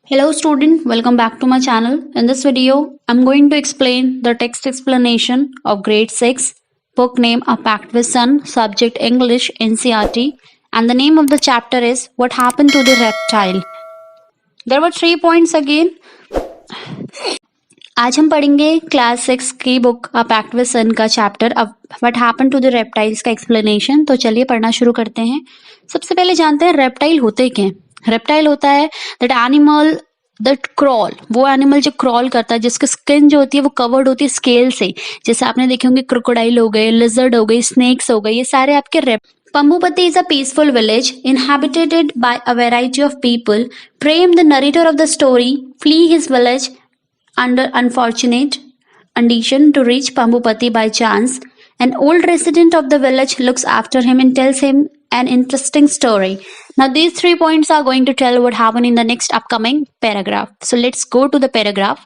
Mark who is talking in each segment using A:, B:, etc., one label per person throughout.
A: Hello student, welcome back to my channel. In this video, I'm going to explain the text explanation of grade 6, book name A Pact with Sun, subject English NCERT, and the name of the chapter is What Happened to the Reptile. There were 3 points again. आज हम पढ़ेंगे class 6 की book a pact with sun का chapter अब what happened to the reptiles का explanation. तो चलिए पढ़ना शुरू करते हैं। सबसे पहले जानते हैं रेप्टाइल होते क्या हैं। रेप्टाइल होता है दैट एनिमल दैट क्रॉल, वो एनिमल जो क्रॉल करता है जिसकी स्किन जो होती है वो कवर्ड होती है स्केल से। जैसे आपने देखे होंगे क्रोकोडाइल हो गए, लिजर्ड हो गई, स्नेक्स हो गए, ये सारे आपके Pambupati is a peaceful village inhabited by a variety of people. Prem, the narrator of the story, flee his village under unfortunate condition to reach Pambupati by chance. An old resident of the village looks after him and tells him an interesting story. Now these 3 points are going to tell what happened in the next upcoming paragraph. So let's go to the paragraph.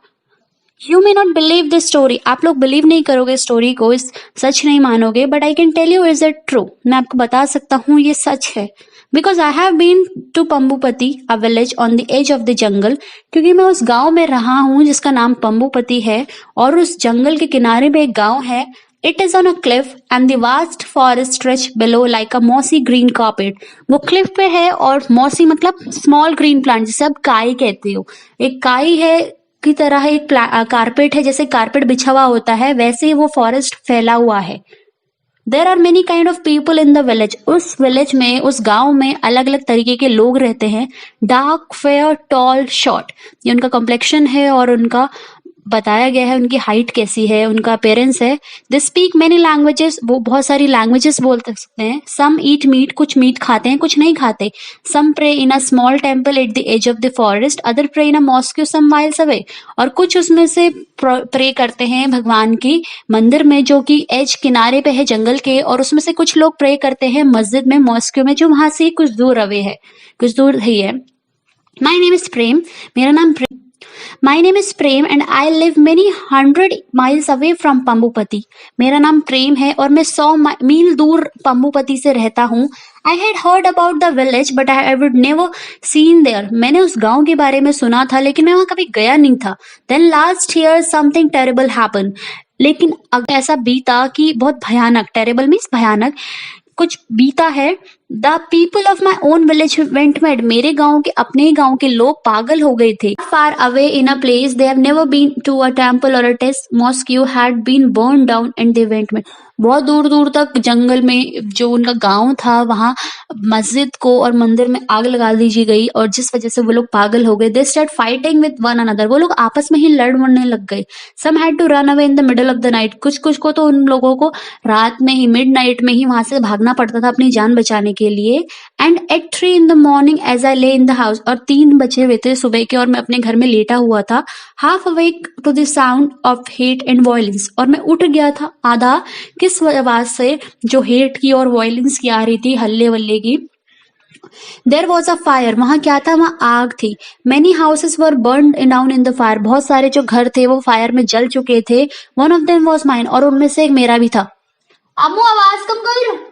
A: You may not believe this story, आप लोग believe नहीं करोगे story को, इस सच नहीं मानोगे, but I can tell you is it true, मैं आपको बता सकता हूँ ये सच है। Because I have been to Pambupati a village on the edge of the jungle, क्योंकि मैं उस गांव में रहा हूँ जिसका नाम पंबुपति है और उस जंगल के किनारे में एक गांव है। It is on a cliff and the vast forest stretch below like a mossy green carpet. वो क्लिफ पे है और मॉसी मतलब स्मॉल ग्रीन प्लांट, जिसे आप काई कहते हो, एक काई है की तरह एक कारपेट है, जैसे कारपेट बिछा हुआ होता है वैसे ही वो फॉरेस्ट फैला हुआ है। There are many kind of people in the village, उस विलेज में, उस गांव में अलग अलग तरीके के लोग रहते हैं। डार्क, फेयर, टॉल, शॉर्ट, ये उनका कॉम्प्लेक्शन है और उनका बताया गया है उनकी हाइट कैसी है, उनका अपेयरेंस है। दे स्पीक मेनी लैंग्वेजेस, वो बहुत सारी लैंग्वेजेस बोल सकते हैं। सम ईट मीट, कुछ मीट खाते हैं कुछ नहीं खाते। Some pray in a small temple at the edge of the forest, other pray in a mosque some miles away, और कुछ उसमें से प्रे करते हैं भगवान की मंदिर में जो कि एज किनारे पे है जंगल के, और उसमें से कुछ लोग प्रे करते हैं मस्जिद में, मॉस्क में, जो वहां से कुछ दूर अवे है, कुछ दूर ही है। माई नेम इज प्रेम, मेरा नाम प्रेम। My name is Prem and I live many hundred miles away from Pambupati. मेरा नाम प्रेम है और मैं 100 मील दूर पंबुपति से रहता हूँ। I had heard about the village but I would never seen there. मैंने उस गांव के बारे में सुना था लेकिन मैं वहाँ कभी गया नहीं था। Then last year something terrible happened. लेकिन ऐसा बीता कि बहुत भयानक, terrible means भयानक, कुछ बीता है। The people of my own village went mad, मेरे गांव के, अपने ही गांव के लोग पागल हो गए थे। Far away in a place they have never been to a temple और a test mosque had been burn down and they went mad. बहुत दूर दूर तक जंगल में जो उनका गांव था वहां मस्जिद को और मंदिर में आग लगा दीजी गई और जिस वजह से वो लोग पागल हो गए। They start fighting with one another, वो लोग आपस में ही लड़ मरने लग गए। Some had to run away in the middle of the night, कुछ कुछ को तो उन लोगों को रात में ही, मिड नाइट में ही वहां से भागना पड़ता था अपनी जान बचाने के लिए। And at 3 in the morning as I lay in the house, और 3 बजे हुए थे सुबह के और मैं अपने घर में लेटा हुआ था। Half awake to the sound of hate and violence, और मैं उठ गया था आधा, किस आवाज से, जो हेट की और वॉयलेंस की आ रही थी, हल्ले वल्ले की। देर वॉज अ फायर, वहां क्या था, वहां आग थी। Many houses were burn down in the fire, बहुत सारे जो घर थे वो फायर में जल चुके थे। One of them was mine, और उनमें से एक मेरा भी था। अम्मू आवाज कम कर।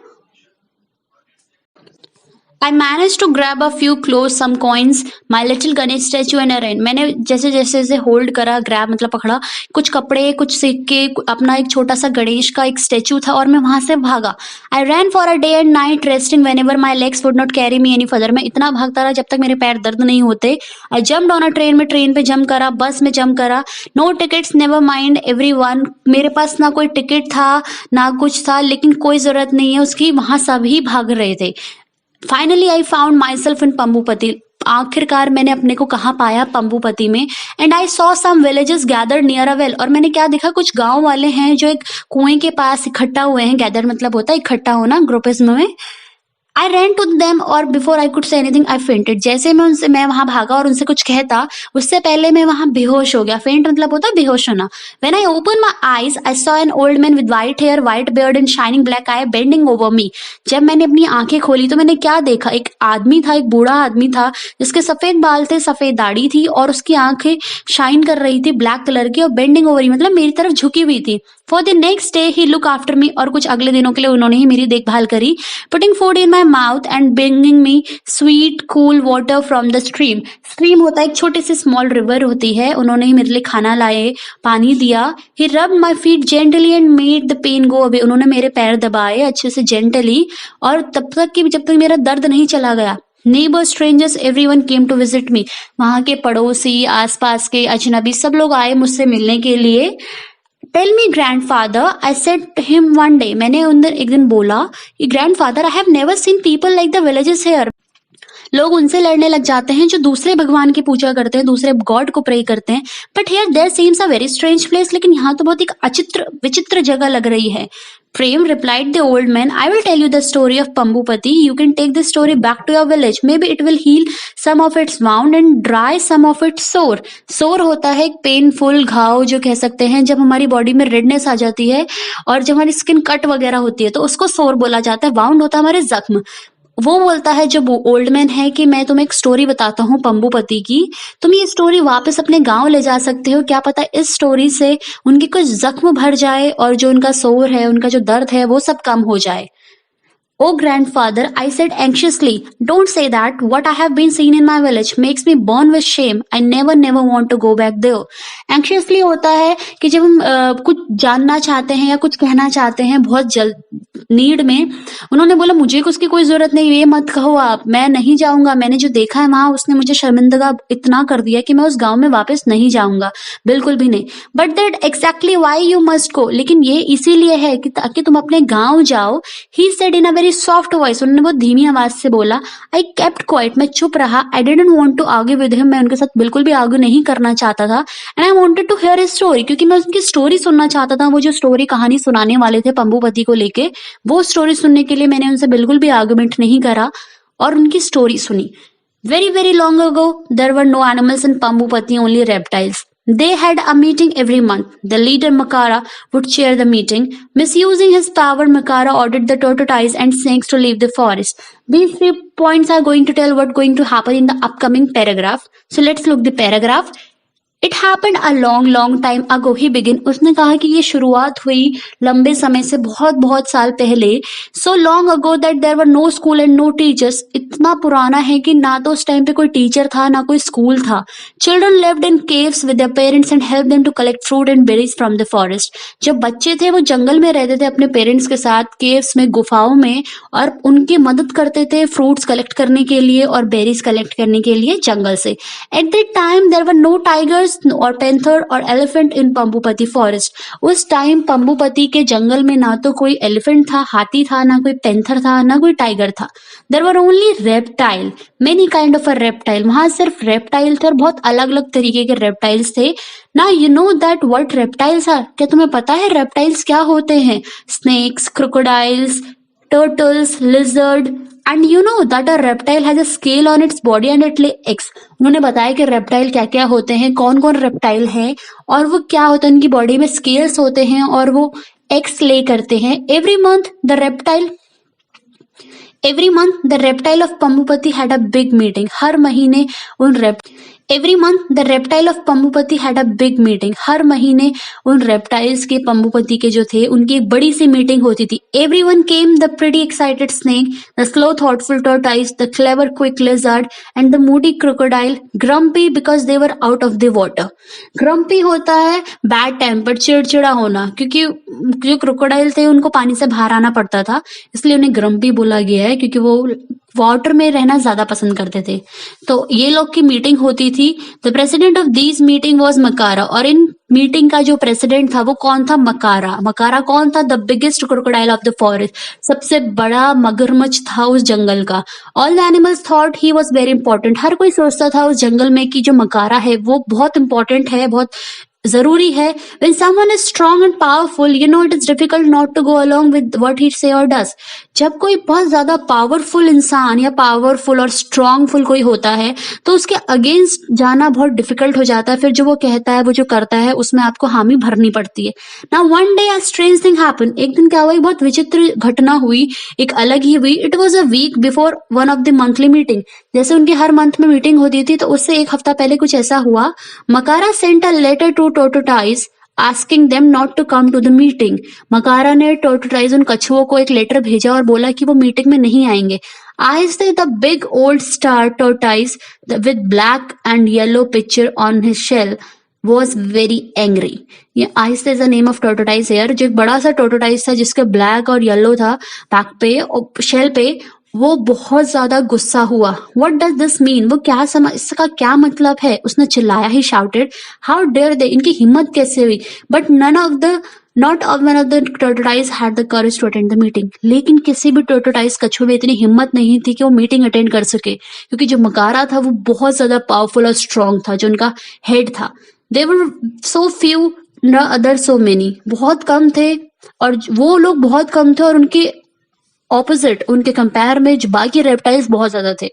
A: I managed to grab a few clothes, some coins, my little Ganesh statue and a rain. मैंने जैसे जैसे जैसे होल्ड करा, ग्रैब मतलब पकड़ा, कुछ कपड़े, कुछ सिक्के, अपना एक छोटा सा गणेश का एक स्टेचू था और मैं वहां से भागा। I ran for a day and night resting whenever my legs would not carry me any further. मैं इतना भागता रहा जब तक मेरे पैर दर्द नहीं होते। I jumped on a train, में ट्रेन पे जंप करा, बस में जंप करा। No tickets, never mind everyone. मेरे पास ना कोई टिकट था ना कुछ था, लेकिन कोई जरूरत नहीं है उसकी, वहां सभी भाग रहे थे। Finally I found myself in Pambupati, आखिरकार मैंने अपने को कहाँ पाया, पंबुपति में। And I saw some villages gather near a well, और मैंने क्या देखा, कुछ गांव वाले हैं जो एक कुएं के पास इकट्ठा हुए हैं। गैदर मतलब होता है इकट्ठा होना, ग्रुपिज्म में। आई रैन टू देम और before I could say anything I fainted, जैसे मैं वहां भागा और उनसे कुछ कहता उससे पहले मैं वहां बेहोश हो गया। फेंट मतलब होता है बेहोश होना। When I open my eyes I saw an old man with white hair, white beard and shining black eye bending over me. जब मैंने अपनी आंखें खोली तो मैंने क्या देखा, एक आदमी था, एक बूढ़ा आदमी था जिसके सफेद बाल थे, सफेद दाढ़ी थी और उसकी आंखें शाइन कर रही थी ब्लैक कलर की, और बेंडिंग ओवर मतलब मेरी तरफ झुकी हुई थी। For the next day he look after me, और कुछ अगले दिनों के लिए उन्होंने ही मेरी देखभाल करी. Putting food in my mouth and bringing me sweet cool water from the stream. Stream होता है एक छोटी सी स्मॉल रिवर होती है, उन्होंने ही मेरे लिए खाना लाए, पानी दिया. He rub my feet gently and made the pain go away. उन्होंने मेरे पैर दबाए अच्छे से जेंटली, और तब तक कि जब तक मेरा दर्द नहीं चला गया. Neighbour strangers everyone came to visit me. वहां के पड़ोसी, आसपास के अजनबी सब लोग आए मुझसे मिलने के लिए. Tell me grandfather, I said to him one day. मैंने उन्हें एक दिन बोला कि grandfather, I have never seen people like the villages here. लोग उनसे लड़ने लग जाते हैं जो दूसरे भगवान की पूजा करते हैं, दूसरे गॉड को प्रे करते हैं. But here there seems a very strange place. लेकिन यहाँ तो बहुत एक अचित्र विचित्र जगह लग रही है. प्रेम replied the old man, I will tell you the story of Pambupati. You can take this story back to your village. Maybe it will heal some of its wound and dry some of its sore. Sore होता है एक painful घाव, जो कह सकते हैं जब हमारी बॉडी में रेडनेस आ जाती है और जब हमारी स्किन कट वगैरह होती है तो उसको सोर बोला जाता है. वाउंड होता है हमारे जख्म. वो बोलता है जो ओल्ड मैन है कि मैं तुम्हें एक स्टोरी बताता हूँ पंबुपति की, तुम ये स्टोरी वापस अपने गांव ले जा सकते हो. क्या पता इस स्टोरी से उनके कुछ जख्म भर जाए और जो उनका सोर है, उनका जो दर्द है, वो सब कम हो जाए. Oh grandfather, I said anxiously, don't say that. What I have been seen in my village makes me burn with shame. I never want to go back there. Anxiously होता है कि जब हम कुछ जानना चाहते हैं या कुछ कहना चाहते हैं बहुत जल्द नीड में. उन्होंने बोला मुझे उसकी कोई जरूरत नहीं, ये मत कहो आप, मैं नहीं जाऊंगा. मैंने जो देखा है वहां उसने मुझे शर्मिंदगा इतना कर दिया कि मैं उस गांव में वापस नहीं जाऊंगा, बिल्कुल भी नहीं. But that exactly why you must go. लेकिन ये इसीलिए है कि ताकि तुम अपने गांव जाओ. He said in a very soft voice. उन्होंने बहुत धीमी आवाज से बोला. I kept quiet. मैं चुप रहा. I didn't want to argue with him. मैं उनके साथ बिल्कुल भी आर्ग्यू नहीं करना चाहता था. And I wanted to hear his story, क्योंकि मैं उनकी स्टोरी सुनना चाहता था. वो जो स्टोरी कहानी सुनाने वाले थे पंबुपति को लेके, वो स्टोरी सुनने के लिए मैंने उनसे बिल्कुल भी आर्गुमेंट नहीं करा और उनकी स्टोरी सुनी. Very long ago, there were no animals in Pambupati, only reptiles. They had a meeting every month. The leader Makara would chair the meeting. Misusing his power, Makara ordered the tortoise and snakes to leave the forest. These 3 points are going to tell what's going to happen in the upcoming paragraph. So let's look the paragraph. It happened a long time ago he begin. उसने कहा कि ये शुरुआत हुई लंबे समय से, बहुत साल पहले. So long ago that there were no school and no teachers. इतना पुराना है कि ना तो उस टाइम पे कोई टीचर था ना कोई स्कूल था. Children lived in caves with their parents and help them to collect fruit and berries from the forest. जब बच्चे थे वो जंगल में रहते थे अपने पेरेंट्स के साथ, केव्स में, गुफाओं में, और उनकी मदद करते थे फ्रूट्स कलेक्ट करने के लिए और बेरीज कलेक्ट करने के लिए जंगल से. At that time there were no tigers और पेंथर और एलिफेंट इन पंबुपति फॉरेस्ट. उस टाइम पंबुपति के जंगल में ना तो कोई एलिफेंट था, हाथी था, ना कोई पेंथर था, ना कोई टाइगर था. There were only reptile, many kind of a reptile. वहां सिर्फ रेप्टाइल थे और बहुत अलग अलग तरीके के रेप्टाइल्स थे. ना you know that what reptiles are. क्या तुम्हें पता है रेप्टाइल्स क्या होते हैं? Snakes, crocodiles, turtles, lizard. And you know that a reptile has a scale on its body and it lay eggs. उन्होंने बताया कि रेप्टाइल क्या क्या होते हैं, कौन कौन रेप्टाइल हैं और वो क्या होता है. उनकी बॉडी में स्केल्स होते हैं और वो एग्स ले करते हैं. Every month the reptile of Pambupati had a big meeting. हर महीने the reptile of Pambupati had a big meeting. हर महीने उन रेप्टाइल्स के, पंबुपति के जो थे, उनकी एक बड़ी सी मीटिंग होती थी. Everyone came. The pretty excited snake, the slow thoughtful tortoise, the clever quick lizard and the Moody crocodile. Grumpy because they were out of the water. Grumpy होता है बैड टेम्पर, चिड़चिड़ा होना, क्योंकि जो क्रोकोडाइल थे उनको पानी से बाहर आना पड़ता था, इसलिए उन्हें ग्रम्पी बोला गया है, क्योंकि वो वाटर में रहना ज्यादा पसंद करते थे. तो ये लोग की मीटिंग होती थी. The president of this meeting was Makara. और इन मीटिंग का जो प्रेसिडेंट था वो कौन था? मकारा. मकारा कौन था? The biggest crocodile of the forest. सबसे बड़ा मगरमच्छ था उस जंगल का. All the animals thought he was very important. हर कोई सोचता था उस जंगल में कि जो मकारा है वो बहुत इंपॉर्टेंट है, बहुत जरूरी है. When someone is strong and powerful, you know it is difficult not to go along with what he say or does. जब कोई बहुत ज्यादा पावरफुल इंसान या पावरफुल और स्ट्रांगफुल कोई होता है तो उसके अगेंस्ट जाना बहुत डिफिकल्ट हो जाता है. फिर जो वो कहता है, वो जो करता है, उसमें आपको हामी भरनी पड़ती है. Now one day a strange thing happened. एक दिन क्या हुआ? एक बहुत विचित्र घटना हुई, एक अलग ही हुई. It was a week before one of the monthly meeting. जैसे उनकी हर मंथ में मीटिंग होती थी तो उससे एक हफ्ता पहले कुछ ऐसा हुआ. मकारा sent a letter to tortoise asking them not to come to the meeting. मकारा ने टोर्टोटाइज उन कछुओं को एक लेटर भेजा और बोला कि वो मीटिंग में नहीं आएंगे. आहिस्ते the big old star tortoise with black and yellow picture on his shell was very angry. ये आहिस्ते is the name of tortoise here, जो एक बड़ा सा टोर्टोटाइज था जिसके ब्लैक और येलो था बैक पे और शेल पे, वो बहुत ज्यादा गुस्सा हुआ. वट डज दिस मीन, वो क्या समझ, इसका क्या मतलब है. उसने चिल्लाया, he shouted, how dare they, इनकी हिम्मत कैसे हुई. But not one of the tortoise had the courage to attend the meeting. लेकिन किसी भी टोर्टोटाइज कछुए में इतनी हिम्मत नहीं थी कि वो मीटिंग अटेंड कर सके, क्योंकि जो मकारा था वो बहुत ज्यादा पावरफुल और स्ट्रांग था, जो उनका हेड था. दे वर सो फ्यू न अदर सो मेनी, बहुत कम थे और वो लोग बहुत कम थे, और उनके ऑपोजिट, उनके कंपेयर में जो बाकी रेप्टाइल्स बहुत ज्यादा थे.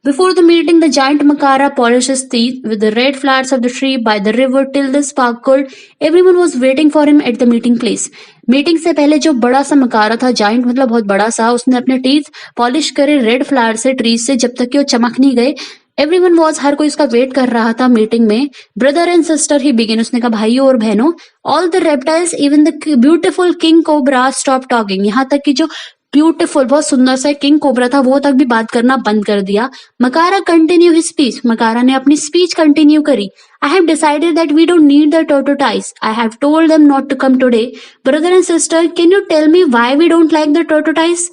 A: Before the meeting the giant Makara polish his teeth with the red flowers of the tree by the river till the sparkled. Everyone was waiting for him at the meeting place. Meeting से पहले जो बड़ा सा मकारा था, giant मतलब बहुत बड़ा सा, उसने अपने टीथ पॉलिश करे रेड फ्लावर से ट्री से, जब तक कि वो चमक नहीं गए. एवरीवन वॉज, हर कोई उसका वेट कर रहा था मीटिंग में. Brother and sister he begin, उसने कहा भाइयों और बहनों. All the reptiles even the beautiful king cobra stop talking. यहाँ तक कि जो ब्यूटिफुल बहुत सुंदर सा किंग कोबरा था वो तक भी बात करना बंद कर दिया. मकारा कंटिन्यू हिज स्पीच. मकारा ने अपनी स्पीच कंटिन्यू करी. I have decided that we don't need the tortoise. I have told them not to come today. Brother and sister, can you tell me why we don't like the tortoise?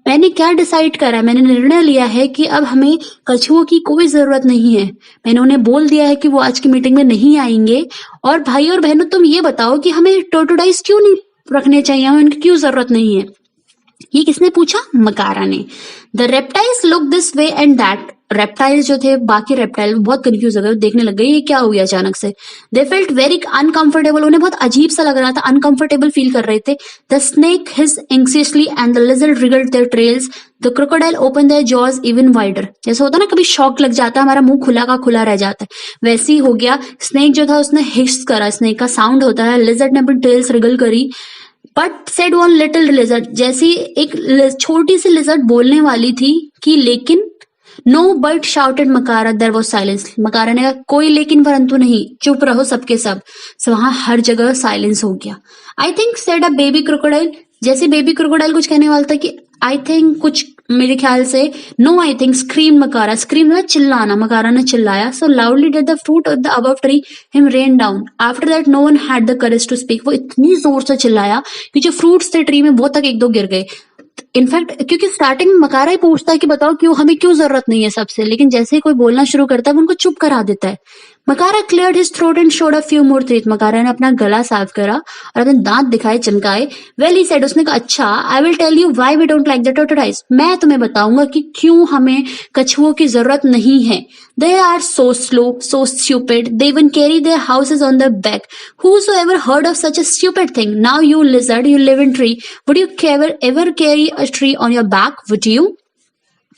A: मैंने क्या decide करा, मैंने निर्णय लिया है कि अब हमें कछुओं की कोई जरूरत नहीं है. मैंने उन्हें बोल दिया है कि वो आज की मीटिंग में नहीं आएंगे. और भाई और बहनों, तुम ये बताओ कि हमें टोर्टोटाइज क्यों नहीं रखने चाहिए, हमें उनकी क्यों जरूरत नहीं है. ये किसने पूछा? मकारा ने. The reptiles look this way and that. Reptiles जो थे, बाकी रेप्टाइल बहुत कंफ्यूज हो गए, देखने लग गए ये क्या हो गया अचानक से. They felt very uncomfortable. उन्हें बहुत अजीब सा लग रहा था, अनकंफर्टेबल फील कर रहे थे. The snake hiss anxiously and the lizard wriggled their trails. The crocodile open their jaws even wider. जैसे होता है ना, कभी शॉक लग जाता है, हमारा मुंह खुला का खुला रह जाता है, वैसे ही हो गया. स्नेक जो था उसने हिस करा, स्नेक का साउंड होता है. लिजर्ड ने अपनी टेल्स रिगल करी. But said one little lizard, जैसी एक छोटी सी लिजर्ड बोलने वाली थी कि लेकिन. No but shouted Makara. There was silence. Makara ने कहा कोई लेकिन परंतु नहीं, चुप रहो सबके सब. वहां हर जगह साइलेंस हो गया. I think said a baby crocodile. जैसे बेबी क्रोकोडाइल कुछ कहने वाला था कि आई थिंक कुछ, मेरे ख्याल से. No I think scream Makara. Scream ना चिल्लाना, मकारा ने चिल्लाया. So loudly did the fruit of the above tree him rain down. After that no one had the courage to speak. वो इतनी जोर से चिल्लाया कि जो फ्रूट्स थे ट्री में वो तक एक दो गिर गए. इनफैक्ट क्योंकि स्टार्टिंग में मकारा ही पूछता है कि बताओ क्यों, हमें क्यों जरूरत नहीं है सबसे, लेकिन जैसे ही कोई बोलना शुरू करता है वो उनको चुप करा देता है. Makara cleared his throat and showed a few more teeth. Makara ने अपना गला साफ करा और अपने दांत दिखाए, चमकाए. वेल ही सेड, उसने कहा अच्छा, I will tell you why we don't like the tortoise. मैं तुम्हें बताऊंगा कि क्यों हमें कछुओं की जरूरत नहीं है. They are so slow, so stupid. They even carry their houses on their back. Whosoever heard of such a stupid thing? Now you lizard, you live in tree. Would you ever carry a tree on your back? Would you?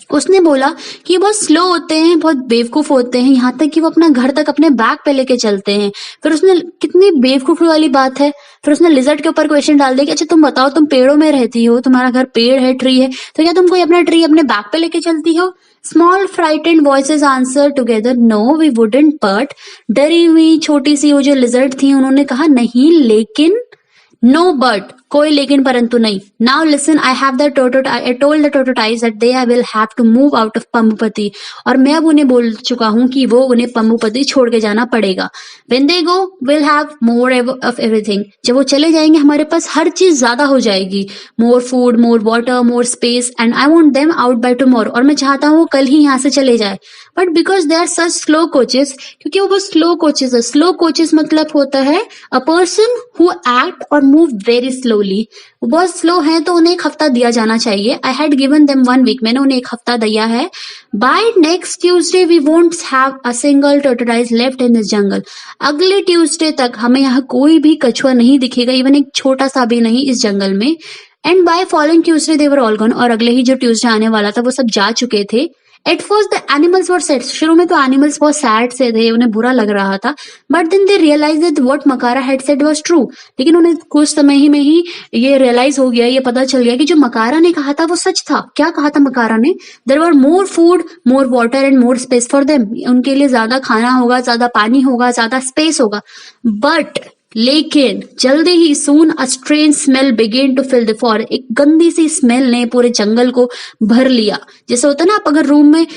A: उसने बोला कि ये बहुत slow होते हैं, बहुत बेवकूफ होते हैं, यहाँ तक कि वो अपना घर तक अपने बैग पे लेके चलते हैं. फिर उसने, कितनी बेवकूफी वाली बात है, फिर उसने लिजर्ड के ऊपर क्वेश्चन डाल दिया कि अच्छा तुम बताओ, तुम पेड़ों में रहती हो, तुम्हारा घर पेड़ है, ट्री है, तो क्या तुम कोई अपना ट्री अपने बैग पे लेके चलती हो? Small frightened voices answer together, no we wouldn't. But डरी हुई छोटी सी वो जो लिजर्ड थी, उन्होंने कहा नहीं लेकिन. नो बट, कोई लेकिन परंतु नहीं. Now listen, I have the tortoise, I told the tortoise that they will have to move out of Pambupati. और मैं अब उन्हें बोल चुका हूँ कि वो उन्हें पंबुपति छोड़ के जाना पड़ेगा. When they go will have more of everything. जब वो चले जाएंगे हमारे पास हर चीज ज्यादा हो जाएगी. मोर food, more water, more space, and I want them out by tomorrow. और मैं चाहता हूँ वो कल ही यहाँ से चले जाए. But because they are such slow coaches, क्योंकि वो बहुत स्लो कोचेस है. स्लो कोचेस मतलब होता है अ पर्सन हु एक्ट और मूव वेरी स्लोली. वो बहुत स्लो है तो उन्हें एक हफ्ता दिया जाना चाहिए. I had given them 1 week. मैंने उन्हें एक हफ्ता दिया है. By next Tuesday we won't have a single tortoise left in this jungle. अगले ट्यूसडे तक हमें यहाँ कोई भी कछुआ नहीं दिखेगा, इवन एक छोटा सा भी नहीं इस जंगल में. And by following Tuesday they were all gone. और अगले ही जो ट्यूसडे आने वाला था वो सब जा चुके थे. At first the animals were sad. शुरू में तो एनिमल्स बहुत सैड से थे, उन्हें बुरा लग रहा था. But then they realise that what Makara had said was true. लेकिन उन्हें कुछ समय ही में ही ये रियलाइज हो गया, ये पता चल गया कि जो मकारा ने कहा था वो सच था. क्या कहा था मकारा ने? There were more food, more water and more space for them. उनके लिए ज्यादा खाना होगा, ज्यादा पानी होगा, ज्यादा स्पेस होगा. बट लेकिन जल्दी ही soon a strange smell began to fill the forest, एक गंदी सी स्मेल ने पूरे जंगल को भर लिया। जैसे होता है ना, आप अगर रूम में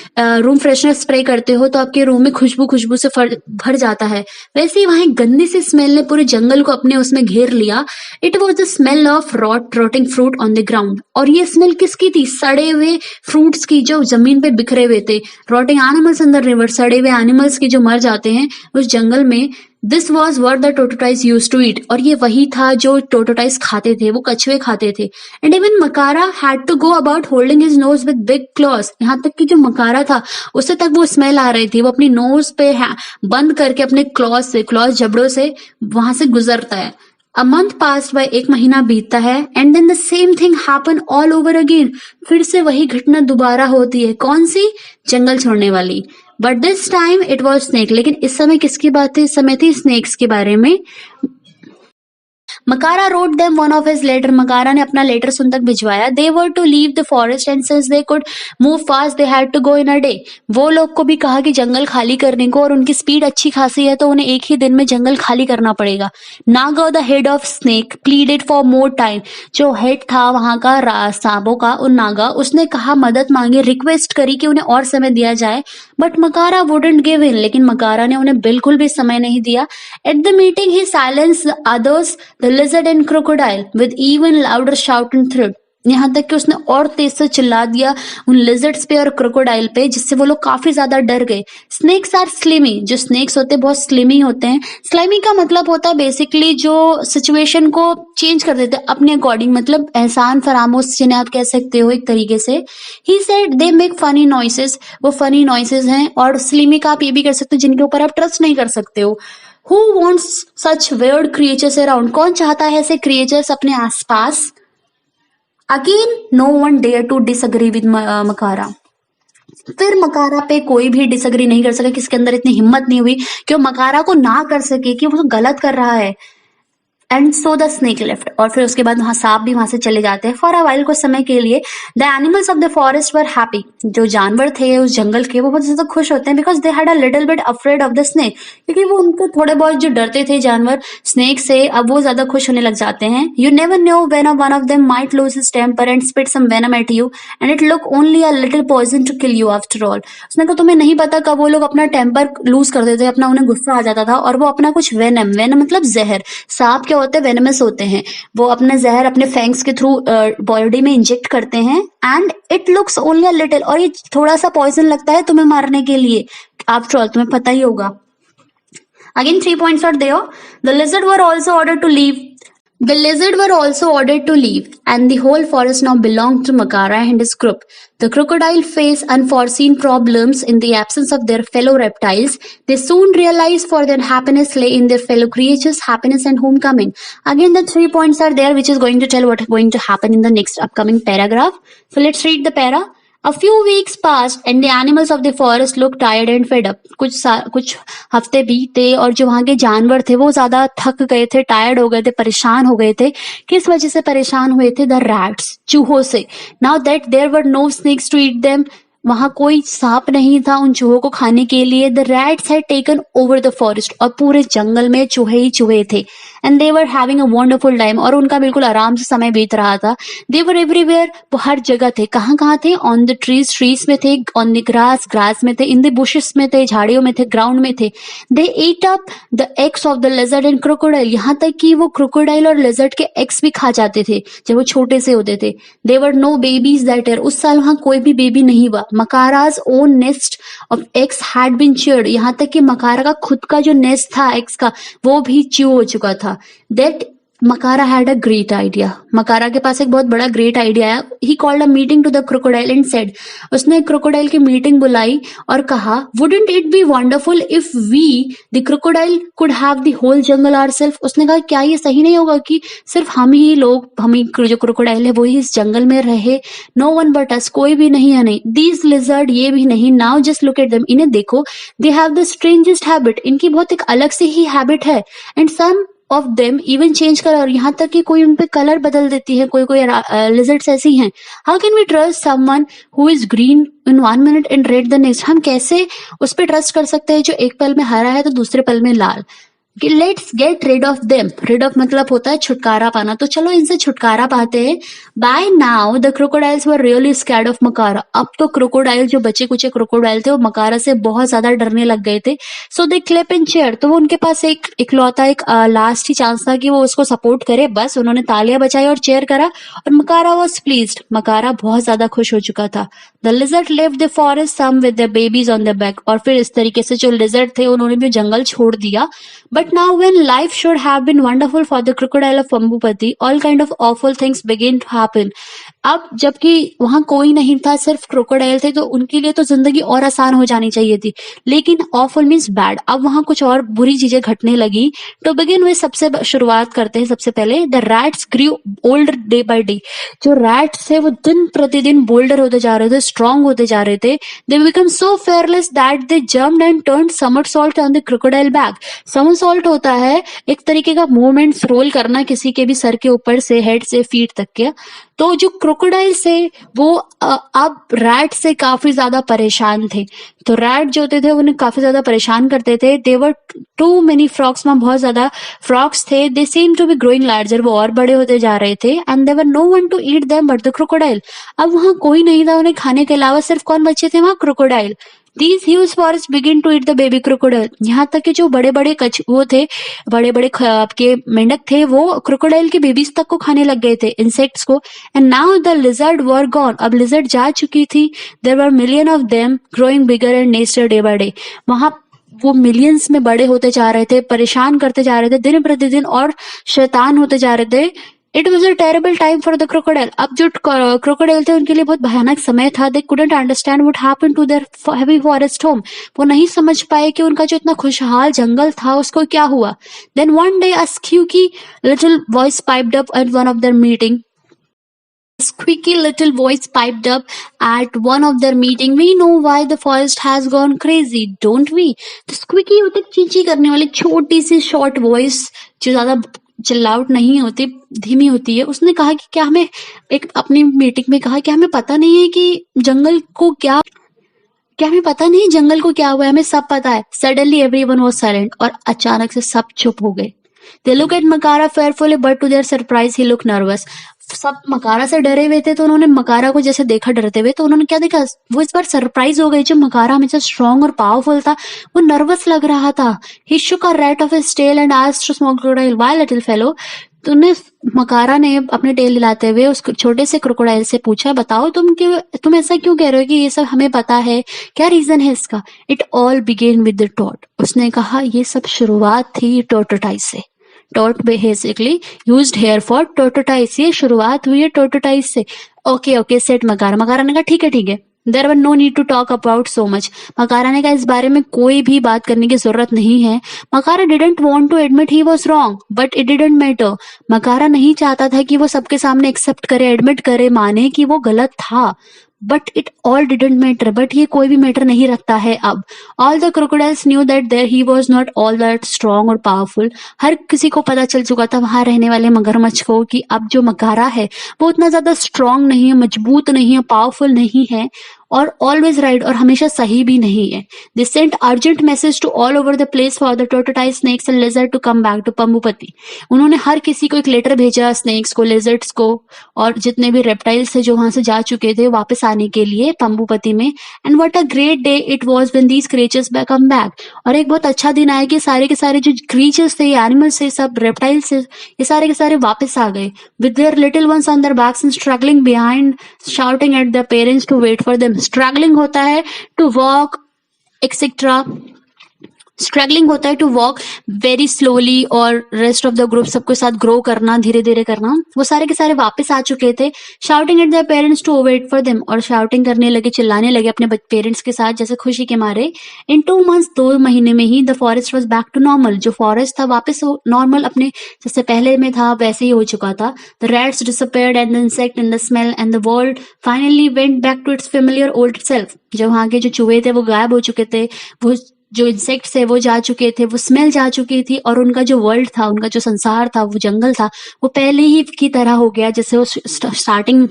A: रूम फ्रेशनर स्प्रे करते हो तो आपके रूम में खुशबू खुशबू से भर जाता है, वैसे ही वहां एक गंदी सी स्मेल ने पूरे जंगल को अपने उसमें घेर लिया। It was the smell of rotting fruit on the ground. और ये स्मेल किसकी थी? सड़े हुए फ्रूट्स की जो जमीन पे बिखरे हुए थे। रोटिंग एनिमल्स इन द रिवर, सड़े हुए एनिमल्स की जो मर जाते हैं उस जंगल में। This was what the tortoise use to eat, और ये वही था जो टोटोटाइज खाते थे, वो कछुए खाते थे। And even Makara had to go about holding his nose with big claws, यहाँ तक कि जो मकारा था उससे तक वो स्मेल आ रही थी, वो अपनी नोज पे बंद करके अपने क्लॉज जबड़ों से वहां से गुजरता है। अ मंथ पास बाय, एक महीना बीतता है। And then the same thing happen all over again, फिर से वही घटना दोबारा होती है। कौन सी? जंगल छोड़ने वाली। But this time it was snake, लेकिन इस समय किसकी बात थी? इस समय थी स्नेक्स के बारे में। मकारा wrote them one of his letter, मकारा ने अपना लेटर सुन तक भिजवाया। They were to leave the forest and since they could move fast they had to go in a day, वो लोग को भी कहा कि जंगल खाली करने को, और उनकी स्पीड अच्छी खासी है तो उन्हें एक ही दिन में जंगल खाली करना पड़ेगा। Naga the head of snake pleaded for more time, जो हेड था वहां का सांपों का, उन नागा, उसने कहा, मदद मांगी, रिक्वेस्ट करी कि उन्हें और समय दिया जाए। बट मकारा वुडंट गिव इन, लेकिन मकारा ने उन्हें बिल्कुल भी समय नहीं दिया। Eight the meeting he silenced others, the lizard and crocodile with even louder shout and thread, यहाँ तक कि उसने और तेज से चिल्ला दिया उन लिजर्ड्स पे और क्रोकोडाइल पे, जिससे वो लोग काफी ज्यादा डर गए। स्नेक्स आर स्लिमी, जो स्नेक्स होते हैं बहुत स्लिमी होते हैं। स्लिमी का मतलब होता है बेसिकली जो सिचुएशन को चेंज कर देते हैं अपने अकॉर्डिंग, मतलब एहसान फरामोश जिन्हें आप कह सकते हो एक तरीके से। He said they make funny noises, वो फनी नॉइसेस हैं। और स्लिमी का आप ये भी कर सकते हो जिनके ऊपर आप ट्रस्ट नहीं कर सकते हो। Who wants such weird creatures around, कौन चाहता है ऐसे क्रिएचर्स अपने आसपास। Again no one dare to disagree with Makara, फिर मकारा पे कोई भी डिसअग्री नहीं कर सका, किसके अंदर इतनी हिम्मत नहीं हुई कि वो मकारा को ना कर सके कि वो तो गलत कर रहा है। And so the snake left, और फिर उसके बाद वहां सांप भी वहां से चले जाते हैं। फॉर अ वाइल, कुछ समय के लिए। The animals of the forest were happy, जो जानवर थे उस जंगल के वो बहुत ज्यादा खुश होते हैं। Because they had a little bit afraid of the snake, क्योंकि वो उनको थोड़े बहुत जो डरते थे जानवर स्नेक से, अब वो ज्यादा खुश होने लग जाते हैं। You never know when one of them might lose his temper and spit some venom at you and it look only a little poison to kill you after all. उसने कहा तुम्हें नहीं पता कब वो लोग अपना टेम्पर लूज कर देते, अपना उन्हें गुस्सा आ जाता था और वो अपना कुछ वेनम मतलब जहर, सांप क्या होते हैं? वेनमस होते हैं। वो अपना जहर अपने फैंग्स के थ्रू बॉडी में इंजेक्ट करते हैं। And it looks only a little, और ये थोड़ा सा पॉइजन लगता है तुम्हें मारने के लिए, आफ्टर ऑल तुम्हें पता ही होगा। Again 3 points are there. The lizard were also ordered to leave. The lizard were also ordered to leave, and the whole forest now belonged to Makara and his group. The crocodile faced unforeseen problems in the absence of their fellow reptiles. They soon realized for their happiness lay in their fellow creatures' happiness and homecoming. Again, the 3 points are there, which is going to tell what is going to happen in the next upcoming paragraph. So let's read the para. A few weeks passed and the animals of the forest looked tired and fed up. कुछ हफ्ते बीते और जो वहां के जानवर थे वो ज्यादा थक गए थे, टायर्ड हो गए थे, परेशान हो गए थे। किस वजह से परेशान हुए थे? द रैट्स, चूहों से। Now that there were no snakes to eat them, वहां कोई सांप नहीं था उन चूहों को खाने के लिए। The rats had taken over the forest, और पूरे जंगल में चूहे ही चूहे थे। And they were having a wonderful time, और उनका बिल्कुल आराम से समय बीत रहा था। दे वर एवरीवेयर, वो हर जगह थे। कहाँ कहाँ थे? ऑन द ट्रीज में थे, ऑन द ग्रास में थे, इन द बुशेस में थे, झाड़ियों में थे, ग्राउंड में थे। They ate up the eggs of the lizard and crocodile, यहाँ तक कि वो क्रोकोडाइल और लेजर्ड के एग्स भी खा जाते थे जब वो छोटे से होते थे। They were no babies that year, उस साल वहां कोई भी बेबी नहीं हुआ। Makara's own nest of eggs had been chewed, यहाँ तक कि मकारा का खुद का जो नेस्ट था एग्स का वो भी च्यू हो चुका था। That Makara had a great idea, Makara के पास एक बहुत बड़ा ग्रेट आइडिया है। He called a meeting to the crocodile and said, उसने क्रोकोडाइल की मीटिंग बुलाई और कहा, wouldn't it be wonderful if we the crocodile could have the whole jungle ourselves. उसने कहा क्या ये सही नहीं होगा कि सिर्फ हम ही लोग, हम ही जो क्रोकोडाइल है वो ही इस जंगल में रहे। नो वन बट अस, कोई भी नहीं है नहीं। दीज लिजर्ड, ये भी नहीं। Now just look at them, इन्हें देखो। They have the strangest habit, इनकी बहुत एक अलग से ही हैबिट है। And some of them even change colour, और यहाँ तक कि कोई उन पे कलर बदल देती है। कोई कोई लिजर्ड्स ऐसी हैं। How can we trust someone who is green in 1 minute and red the next, हम कैसे उस पर ट्रस्ट कर सकते हैं जो एक पल में हरा है तो दूसरे पल में लाल। कि let's get rid of them. Rid of मतलब होता है छुटकारा पाना, तो चलो इनसे छुटकारा पाते हैं। By now the crocodiles were really scared of Makara. अब तो क्रोकोडाइल, जो बचे कुचे क्रोकोडाइल थे, वो मकारा से बहुत ज्यादा डरने लग गए थे। सो दे क्लेप इन चेयर। तो वो उनके पास एक इकलौता एक लास्ट ही चांस था कि वो उसको सपोर्ट करे। बस उन्होंने तालियां बजाई और चेयर करा, और मकारा वॉज प्लीज्ड। मकारा बहुत ज्यादा खुश हो चुका था। The lizard left the forest some with their babies on their back. और फिर इस तरीके से जो लिजर्ड थे उन्होंने भी जंगल छोड़ दिया। But now, when life should have been wonderful for the crocodile of Pambupati, all kind of awful things begin to happen. अब जबकि वहां कोई नहीं था, सिर्फ क्रोकोडाइल थे, तो उनके लिए तो जिंदगी और आसान हो जानी चाहिए थी। लेकिन awful मीन्स बैड। अब वहां कुछ और बुरी चीजें घटने लगी। तो बिगिन हुए, सबसे शुरुआत करते हैं। सबसे पहले the rats grew old day by day. जो रैट्स थे वो दिन प्रतिदिन बोल्डर होते जा रहे थे, स्ट्रांग होते जा रहे थे। They become so fearless that they jumped and turned somersault on the crocodile back. Somersault होता है एक तरीके का मूवमेंट, रोल करना किसी के भी सर के ऊपर से, हेड से फीट तक के। तो जो क्रोकोडाइल से वो अब रैट से काफी ज्यादा परेशान थे। तो रैट जो होते थे उन्हें काफी ज्यादा परेशान करते थे। देवर टू मेनी फ्रॉक्स, वहां बहुत ज्यादा फ्रॉक्स थे। They seem to be growing larger, वो और बड़े होते जा रहे थे। And there were no one to eat them but the crocodile. अब वहां कोई नहीं था उन्हें खाने के अलावा, सिर्फ कौन बचे थे वहां? Crocodile. These huge forests begin to eat the baby crocodile. यहाँ तक कि जो बड़े बड़े वो थे, बड़े बड़े आपके मेंढक थे, वो क्रोकोडाइल के बेबीज तक को खाने लग गए थे, इंसेक्ट्स को। And now the lizard were gone. अब लिजर्ड जा चुकी थी। There were million of them growing bigger and nastier day by day. वहां वो मिलियंस में बड़े होते जा रहे थे, परेशान करते जा रहे थे दिन प्रतिदिन, और शैतान होते जा रहे थे। It was a terrible time for the crocodile. अब जो क्रोकोडाइल थे उनके लिए बहुत भयानक समय था। They couldn't understand what happened to their heavy forest home. वो नहीं समझ पाए कि उनका जो इतना खुशहाल जंगल था उसको क्या हुआ। Then one day a squeaky little voice piped up at one of their meeting. Squeaky little voice piped up at one of their meeting. We know why the forest has gone crazy, don't we? तो squeaky होती चींची करने वाली छोटी सी short voice, जो ज्यादा चिल्लाउट नहीं होती, धीमी होती है। उसने कहा कि क्या हमें, एक अपनी मीटिंग में कहा कि हमें पता नहीं है कि जंगल को क्या हमें पता नहीं जंगल को क्या हुआ है, हमें सब पता है। Suddenly everyone was silent. और अचानक से सब चुप हो गए। They look at Makara fearfully but to their surprise he look nervous. सब मकारा से डरे हुए थे, तो उन्होंने मकारा को जैसे देखा डरते हुए, तो उन्होंने क्या देखा, वो इस बार सरप्राइज हो गई। जो मकारा हमेशा स्ट्रांग और पावरफुल था, वो नर्वस लग रहा था। He shook a rat of his tail and asked to small crocodile, why little fellow. तो मकारा ने अपने टेल हिलाते हुए उस छोटे से क्रोकोडाइल से पूछा, बताओ तुम ऐसा क्यों कह रहे हो कि ये सब हमें पता है, क्या रीजन है इसका? It all began with the टॉट। उसने कहा ये सब शुरुआत थी टोटोटाइज से। टॉट basically used here for tortoise. ये शुरुआत हुई है टोटोटाइज से। ओके सेट मकारा ने कहा ठीक है। There were no need to talk about so much. Makara ने कहा इस बारे में कोई भी बात करने की जरूरत नहीं है। Makara didn't want to admit he was wrong but it didn't matter. Makara नहीं चाहता था कि वो सबके सामने एक्सेप्ट करे, एडमिट करे, माने कि वो गलत था। But it all didn't matter. But ये कोई भी मैटर नहीं रखता है अब। All the crocodiles knew that there he was not all that strong और पावरफुल। हर किसी को पता चल चुका था, वहां रहने वाले मगरमच्छ को, कि अब जो मकारा है वो उतना ज्यादा स्ट्रांग नहीं है, मजबूत नहीं है, पावरफुल नहीं है, और ऑलवेज राइट, और हमेशा सही भी नहीं है। They sent urgent message to all over the place for the tortoise snakes and lizard to come back to Pambupati. उन्होंने हर किसी को एक लेटर भेजा, स्नेक्स को, लिजर्ड्स को, और जितने भी रेप्टाइल्स थे जो वहां से जा चुके थे वापस आने के लिए पंबुपति में। And what a great day it was when these creatures come back. और एक बहुत अच्छा दिन आया कि सारे के सारे जो क्रीचर्स थे, ये एनिमल्स थे, सब रेप्टाइल्स थे, ये सारे के सारे वापस आ गए with their little ones on their backs and struggling behind, shouting at their parents to wait for them. Struggling होता है टू वॉक एक्सेट्रा। स्ट्रगलिंग होता है टू वॉक वेरी स्लोली, और रेस्ट ऑफ द ग्रुप सबके साथ grow करना, धीरे धीरे करना। वो सारे के सारे वापस आ चुके थे। Shouting at their parents to wait for them, और शाउटिंग करने लगे, चिल्लाने लगे अपने पेरेंट्स के साथ, जैसे खुशी के मारे। इन 2 months, 2 महीने में ही the forest was back to normal. जो फॉरेस्ट था वापस नॉर्मल, अपने जैसे पहले में था वैसे ही हो चुका था। The rats disappeared and the insect and the smell and the world finally went back to its familiar old self. जो वहां के जो चूहे थे वो गायब हो चुके थे, वो जो इंसेक्ट्स थे वो जा चुके थे, वो स्मेल जा चुकी थी, और उनका जो वर्ल्ड था, उनका जो संसार था, वो जंगल था, वो पहले ही की तरह हो गया जैसे वो स्टार्टिंग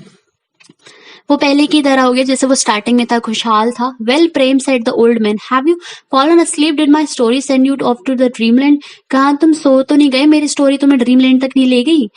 A: वो पहले की तरह हो गया जैसे वो स्टार्टिंग में था, खुशहाल था। Well Prem said the old man, have you fallen asleep? Did my story send you off to the dreamland? कहाँ तुम सो तो नहीं गए, मेरी स्टोरी तुम्हें ड्रीमलैंड तक नहीं ले गई?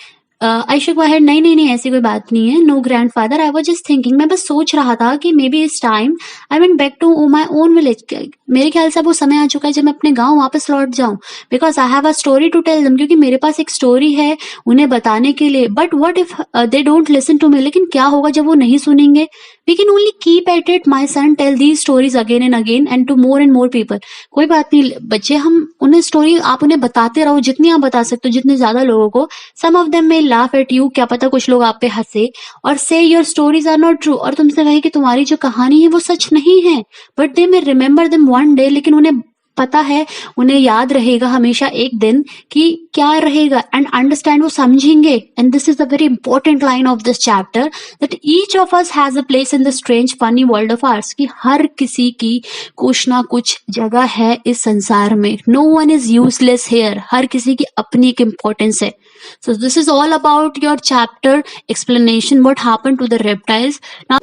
A: आई शुक माई हेड, नहीं नहीं नहीं, ऐसी कोई बात नहीं है। No grandfather, I was just thinking, मैं बस सोच रहा था कि maybe it's time I went back to my own village. मेरे ख्याल से अब वो समय आ चुका है जब मैं अपने गांव वापस लौट जाऊं। Because I have a story to tell them, क्योंकि मेरे पास एक स्टोरी है उन्हें बताने के लिए। But what if they don't listen to me? लेकिन क्या होगा जब वो नहीं सुनेंगे? We can only keep at it my son, tell these stories again and again and to more and more people. कोई बात नहीं बच्चे, हम उन्हें स्टोरी, आप उन्हें बताते रहो जितनी आप बता सकते हो, जितने ज्यादा लोगों को। Some of them may laugh at you, क्या पता कुछ लोग आप पे हंसे और say your stories are not true, और तुमसे कहे कि तुम्हारी जो कहानी है वो सच नहीं है। But they may remember them one day, लेकिन उन्हें पता है, उन्हें याद रहेगा हमेशा एक दिन कि क्या रहेगा। एंड अंडरस्टैंड, वो समझेंगे। And this is the very important line of this chapter, that each of us has a place in the strange funny world of ours, कि हर किसी की कुछ ना कुछ जगह है इस संसार में। No one is useless here, हर किसी की अपनी एक इम्पोर्टेंस है। So this is all about your chapter explanation, what happened to the reptiles. Now